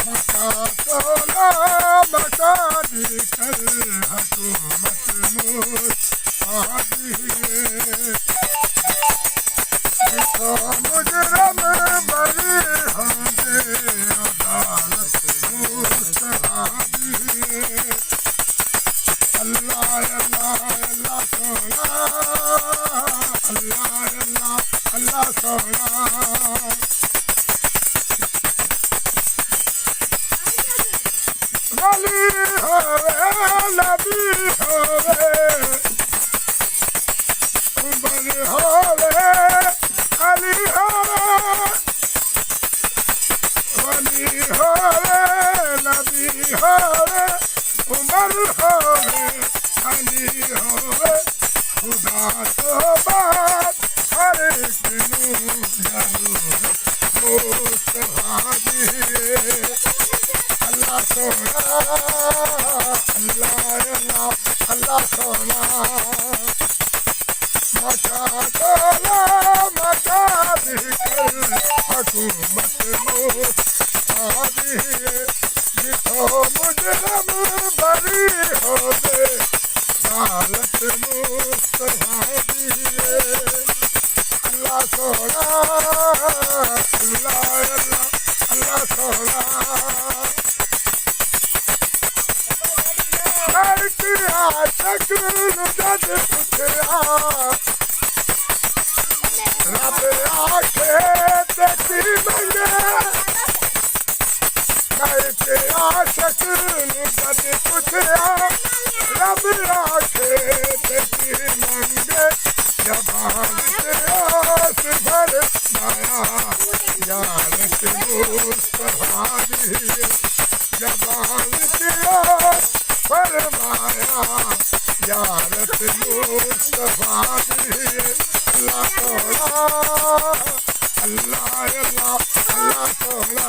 मका तोला मका दी कर हुकूमत मुस्तादी जितो मुजरम बरी होंदे अदालत मुस्तादी अल्लाह अल्लाह अल्लाह सोना अल्लाह अल्लाह अल्लाह सोना वली होवे नबी होवे उमर होवे अली होवे वली होवे नबी होवे उमर होवे अली होवे खुदा तो बात हर एक जरूर मुस्तफा दिए अल्लाह सोना अल्लाह अल्लाह अल्लाह सोना मका तोला मका दिकर हुकूमत मुस्तादी जितो मुजरम बरी होवे अदालत मुस्तादी अल्लाह सोना अल्लाह अल्लाह अल्लाह सोना आशक जद पुछया रब आखे ते की मंगे मैं आशक जद पुछया रब आखे ते की मंगे जबान से आस भर माया यार से मुस्तफा दिए जबान से आस फरमाया यारत मुस्तफा दिए अल्लाह तोला अल्लाह अल्लाह अल्लाह तोला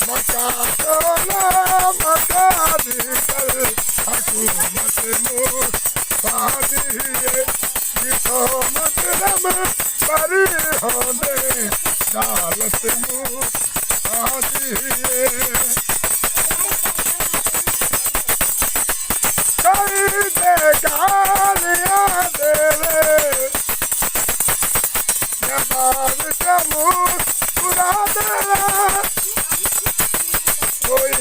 मका तोला मका दिकर हुकूमत मुस्तादी जितो मुजरम बरी होंदे अदालत मुस्तादी गालियां देवे जबान का मुस्कुरा देवे कोई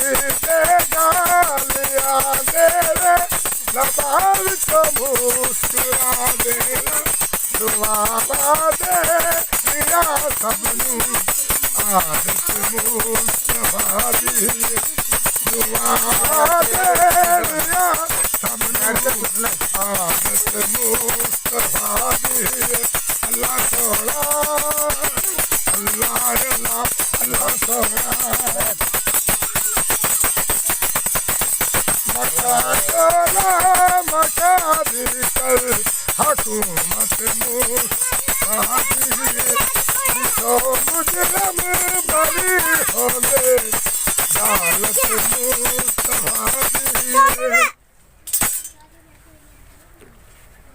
दे गालियां देवे जबान का मुस्कुरा देवे दुआ दे दिया सबनू आदत मुस्तफा दी दुआ दे दिया आदत मुस्तफा दिए अल्लाह सोना अल्लाह अल्लाह अल्लाह सोना मका तोला मका दिकर हुकूमत मुस्तादी जितो मुजरम बरी होवे अदालत